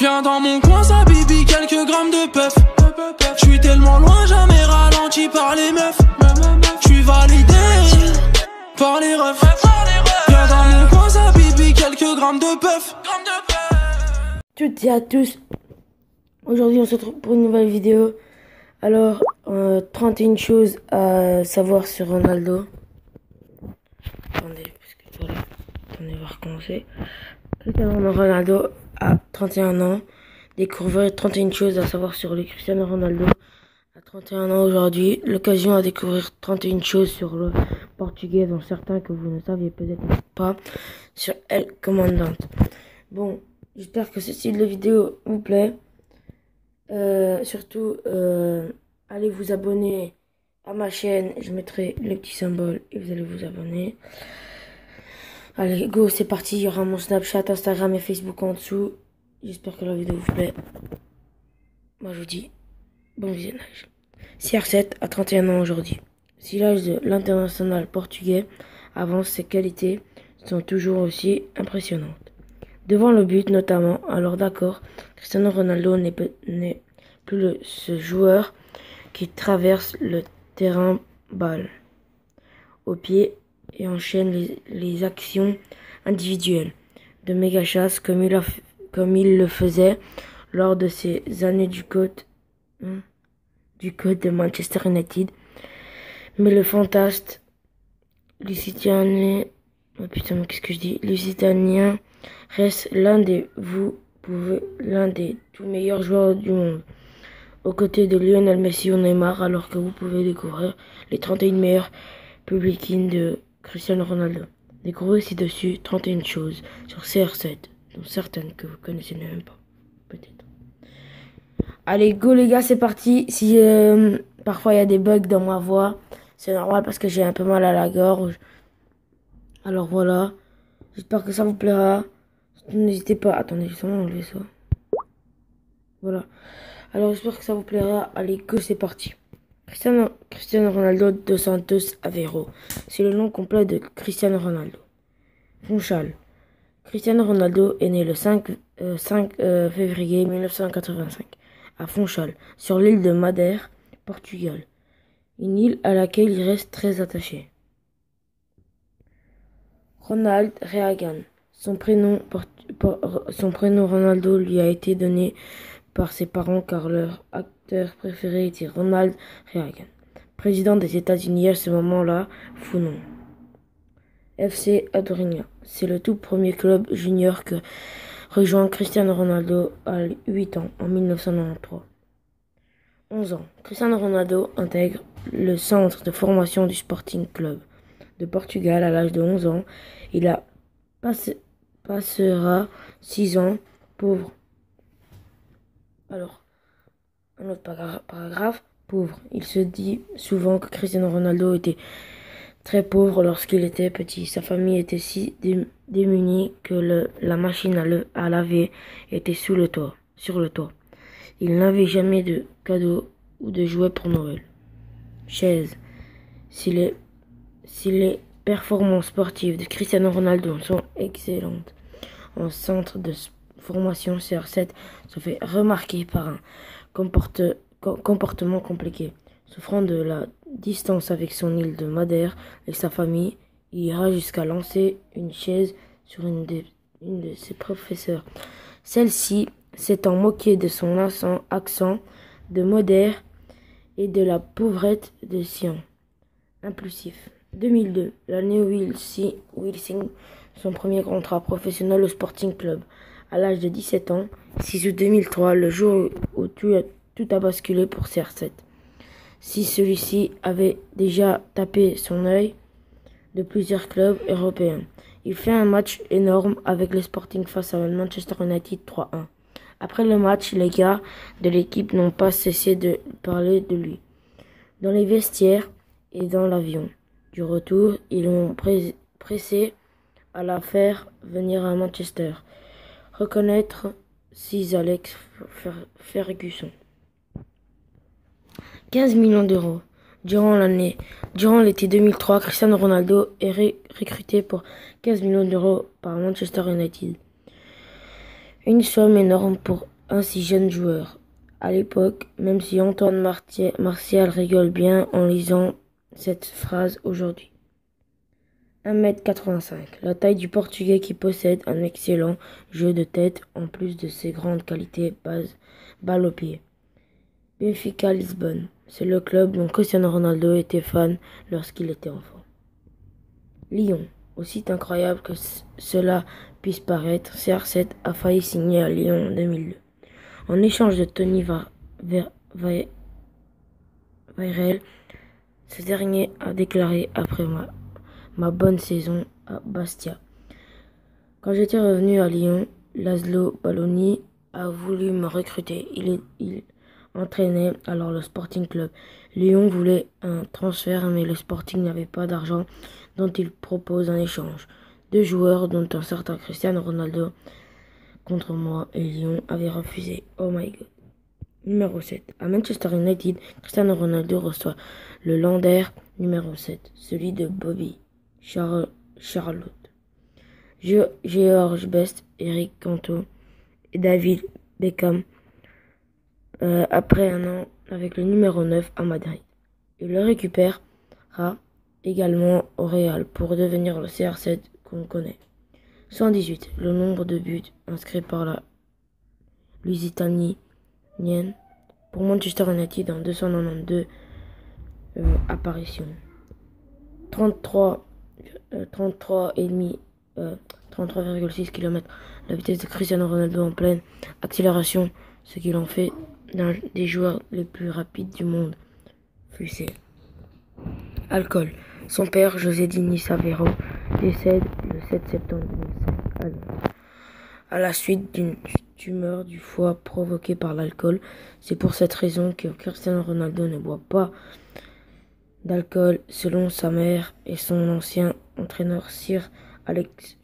Viens dans mon coin, ça bibi, quelques grammes de puff. J'suis tellement loin, jamais ralenti par les meufs. J'suis validé par les refs. Viens dans mon coin, ça bibi, quelques grammes de puff. Toutes et à tous, aujourd'hui on se retrouve pour une nouvelle vidéo. Alors, 31 choses à savoir sur Ronaldo. Attendez, parce que voilà, attendez, on va recommencer. Cristiano Ronaldo a 31 ans. Découvrir 31 choses à savoir sur le Cristiano Ronaldo à 31 ans aujourd'hui. L'occasion à découvrir 31 choses sur le portugais, dont certains que vous ne saviez peut-être pas, sur El Comandante. Bon, j'espère que ce style de vidéo vous plaît. Surtout, allez vous abonner à ma chaîne. Je mettrai le petit symbole et vous allez vous abonner. Allez, go, c'est parti. Il y aura mon Snapchat, Instagram et Facebook en dessous. J'espère que la vidéo vous plaît. Moi, je vous dis bon visionnage. CR7 a 31 ans aujourd'hui. Si l'âge de l'international portugais avance, ses qualités sont toujours aussi impressionnantes. Devant le but notamment, alors d'accord, Cristiano Ronaldo n'est plus ce joueur qui traverse le terrain balle au pied et enchaîne les actions individuelles de méga chasse comme il le faisait lors de ses années du côte de Manchester United. Mais le fantasque lusitanien, lusitanien reste l'un des tout meilleurs joueurs du monde, aux côtés de Lionel Messi ou Neymar, alors que vous pouvez découvrir les 31 meilleures publicines de Cristiano Ronaldo. Découvrez ci-dessus 31 choses sur CR7, dont certaines que vous connaissez même pas, peut-être. Allez, go les gars, c'est parti. Si parfois il y a des bugs dans ma voix, c'est normal parce que j'ai un peu mal à la gorge. Alors voilà, j'espère que ça vous plaira. N'hésitez pas, attendez, justement enlever ça. Voilà. Alors j'espère que ça vous plaira. Allez, go, c'est parti. Cristiano Ronaldo dos Santos Aveiro. C'est le nom complet de Cristiano Ronaldo. Funchal. Cristiano Ronaldo est né le 5 février 1985 à Funchal, sur l'île de Madère, Portugal. Une île à laquelle il reste très attaché. Ronald Reagan. Son prénom Ronaldo lui a été donné par ses parents car leur acteur préféré était Ronald Reagan. Président des États-Unis à ce moment-là, fou nom. FC Adorinha. C'est le tout premier club junior que rejoint Cristiano Ronaldo à 8 ans en 1993. 11 ans. Cristiano Ronaldo intègre le centre de formation du Sporting Club de Portugal à l'âge de 11 ans. Il passera 6 ans pauvre. Alors, un autre paragraphe, pauvre. Il se dit souvent que Cristiano Ronaldo était très pauvre lorsqu'il était petit. Sa famille était si démunie que la machine à laver était sur le toit. Il n'avait jamais de cadeaux ou de jouets pour Noël. Chaise. Si les performances sportives de Cristiano Ronaldo sont excellentes, en centre de formation CR7 se fait remarquer par un comportement compliqué. Souffrant de la distance avec son île de Madère et sa famille, il ira jusqu'à lancer une chaise sur une de ses professeurs. Celle-ci s'étant moquée de son accent de Madère et de la pauvrette de Sion. Impulsif. 2002, l'année où il signe son premier contrat professionnel au Sporting Club. À l'âge de 17 ans, 6 août 2003, le jour où tout a basculé pour CR7. Si celui-ci avait déjà tapé son œil de plusieurs clubs européens. Il fait un match énorme avec le Sporting face à Manchester United 3-1. Après le match, les gars de l'équipe n'ont pas cessé de parler de lui. Dans les vestiaires et dans l'avion du retour, ils l'ont pressé à la faire venir à Manchester. Reconnaître Sir Alex Ferguson. 15 millions d'euros. Durant l'été 2003, Cristiano Ronaldo est recruté pour 15 millions d'euros par Manchester United. Une somme énorme pour un si jeune joueur. À l'époque, même si Antoine Martial rigole bien en lisant cette phrase aujourd'hui. 1,85 m, la taille du Portugais qui possède un excellent jeu de tête en plus de ses grandes qualités balle au pied. Benfica Lisbonne, c'est le club dont Cristiano Ronaldo était fan lorsqu'il était enfant. Lyon, aussi incroyable que cela puisse paraître, CR7 a failli signer à Lyon en 2002. En échange de Tony Vairel, ce dernier a déclaré après ma bonne saison à Bastia. Quand j'étais revenu à Lyon, Laszlo Balloni a voulu me recruter. Il entraînait alors le Sporting Club. Lyon voulait un transfert, mais le Sporting n'avait pas d'argent, dont il propose un échange. 2 joueurs, dont un certain Cristiano Ronaldo, contre moi, et Lyon avait refusé. Oh my god. Numéro 7. À Manchester United, Cristiano Ronaldo reçoit le Lander numéro 7, celui de Bobby Charlotte. George Best, Eric Cantona et David Beckham après un an avec le numéro 9 à Madrid. Il le récupérera également au Real pour devenir le CR7 qu'on connaît. 118, le nombre de buts inscrits par la Lusitanienne pour Manchester United en 292 apparitions. 33,6 km la vitesse de Cristiano Ronaldo en pleine accélération, ce qui l'en fait l'un des joueurs les plus rapides du monde. Fussé. Alcool. Son père, José Dini Savero, décède le 7 septembre 2007 à la suite d'une tumeur du foie provoquée par l'alcool. C'est pour cette raison que Cristiano Ronaldo ne boit pas d'alcool, selon sa mère et son ancien entraîneur Sir Alex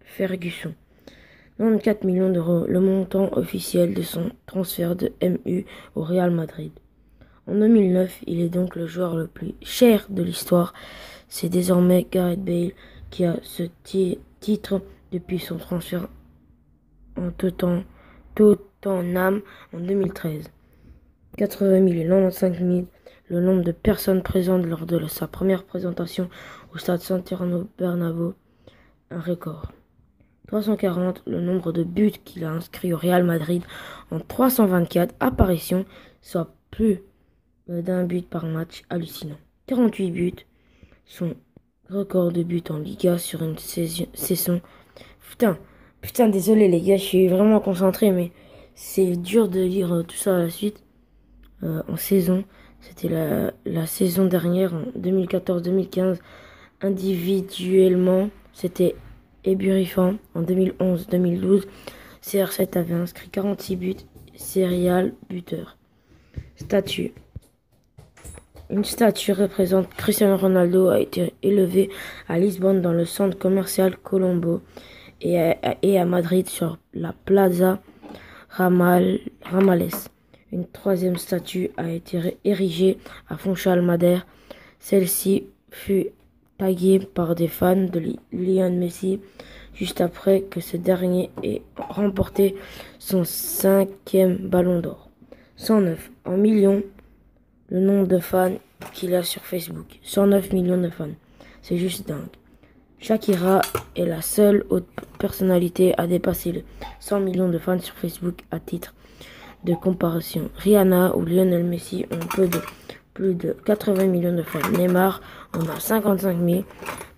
Ferguson. 94 millions d'euros, le montant officiel de son transfert de MU au Real Madrid. En 2009, il est donc le joueur le plus cher de l'histoire. C'est désormais Gareth Bale qui a ce titre depuis son transfert en Tottenham en 2013. 80 000 et 95 000, le nombre de personnes présentes lors de sa première présentation au stade Santiago Bernabéu, un record. 340, le nombre de buts qu'il a inscrits au Real Madrid en 324 apparitions, soit plus d'un but par match, hallucinant. 48 buts, son record de buts en Liga sur une saison. Putain, désolé les gars, je suis vraiment concentré, mais c'est dur de lire tout ça à la suite. En saison, c'était la saison dernière, en 2014-2015, individuellement, c'était éburriffant. En 2011-2012, CR7 avait inscrit 46 buts, serial buteur. Statue. Une statue représentant Cristiano Ronaldo a été élevée à Lisbonne dans le centre commercial Colombo et à Madrid sur la Plaza Ramales. Une 3e statue a été érigée à Fonchal-Madère. Celle-ci fut taguée par des fans de Lionel Messi juste après que ce dernier ait remporté son 5e ballon d'or. 109 en millions, le nombre de fans qu'il a sur Facebook. 109 millions de fans. C'est juste dingue. Shakira est la seule autre personnalité à dépasser les 100 millions de fans sur Facebook à titre de comparaison. Rihanna ou Lionel Messi ont plus de 80 millions de fans. Neymar en a 55 000.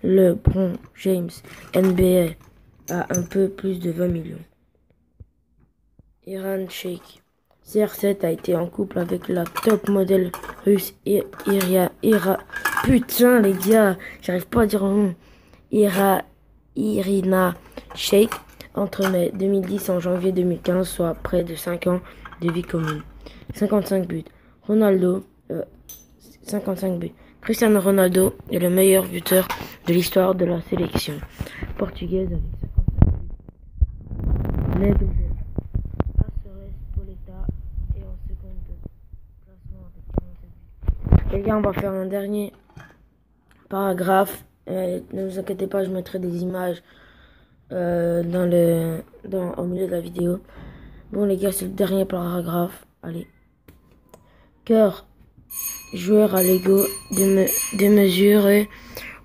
LeBron James, NBA, a un peu plus de 20 millions. Iran Sheikh. CR7 a été en couple avec la top modèle russe putain les gars, j'arrive pas à dire le nom. Irina Shayk entre mai 2010 et janvier 2015, soit près de 5 ans de vie commune. 55 buts. 55 buts. Cristiano Ronaldo est le meilleur buteur de l'histoire de la sélection portugaise avec 55 buts. L'aigle et en seconde classement avec 47 buts. Les gars, on va faire un dernier paragraphe. Ne vous inquiétez pas, je mettrai des images au milieu de la vidéo. Bon les gars, c'est le dernier paragraphe. Allez. Cœur, joueur à l'ego démesuré.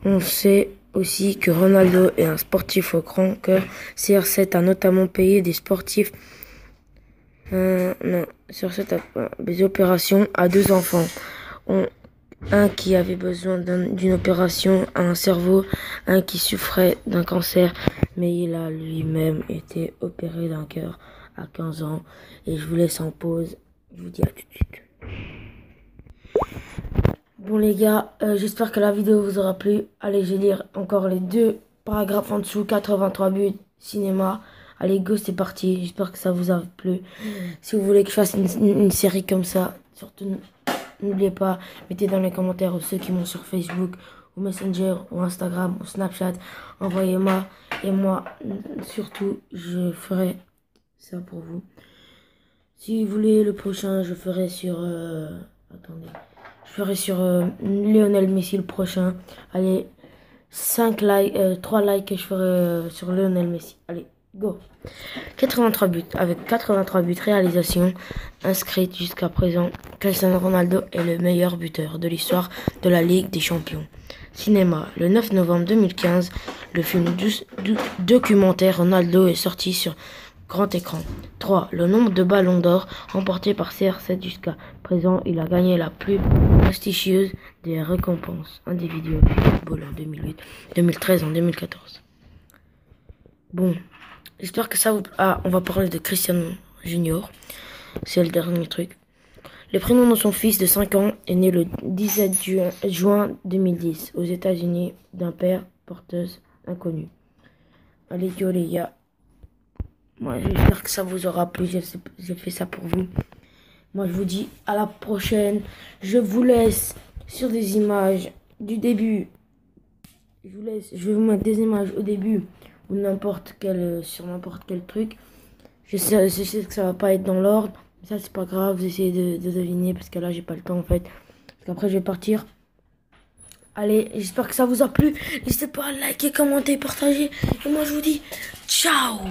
On sait aussi que Ronaldo est un sportif au grand cœur. CR7 a notamment payé des sportifs CR7 a des opérations à 2 enfants. Un qui avait besoin d'une opération à un cerveau, un qui souffrait d'un cancer, mais il a lui-même été opéré d'un cœur à 15 ans. Et je vous laisse en pause. Je vous dis à tout de suite. Bon les gars, j'espère que la vidéo vous aura plu. Allez, je vais lire encore les 2 paragraphes en dessous. 83 buts, cinéma. Allez, go, c'est parti. J'espère que ça vous a plu. Si vous voulez que je fasse une série comme ça, surtout n'oubliez pas, mettez dans les commentaires ceux qui m'ont sur Facebook, ou Messenger, ou Instagram, ou Snapchat. Envoyez-moi. Et moi, surtout, je ferai ça pour vous. Si vous voulez le prochain, je ferai sur... attendez. Je ferai sur Lionel Messi le prochain. Allez, 3 likes et je ferai sur Lionel Messi. Allez, go. 83 buts. Avec 83 buts réalisations inscrites jusqu'à présent, Cristiano Ronaldo est le meilleur buteur de l'histoire de la Ligue des Champions. Cinéma. Le 9 novembre 2015, le film documentaire Ronaldo est sorti sur grand écran. 3. Le nombre de ballons d'or remportés par CR7 jusqu'à présent, il a gagné la plus prestigieuse des récompenses individuelles du football en 2008, 2013 en 2014. Bon, j'espère que ça vous... Ah, on va parler de Cristiano Junior. C'est le dernier truc. Le prénom de son fils de 5 ans est né le 17 juin 2010 aux États-Unis d'un père porteuse inconnu. Allez, go les gars. Moi, j'espère que ça vous aura plu. J'ai fait ça pour vous. Moi, je vous dis à la prochaine. Je vous laisse sur des images du début. Je vais vous mettre des images au début ou sur n'importe quel truc. Je sais que ça va pas être dans l'ordre. Mais ça, c'est pas grave. Vous essayez de deviner parce que là, j'ai pas le temps en fait. Parce qu'après, je vais partir. Allez, j'espère que ça vous a plu. N'hésitez pas à liker, commenter, partager. Et moi, je vous dis ciao.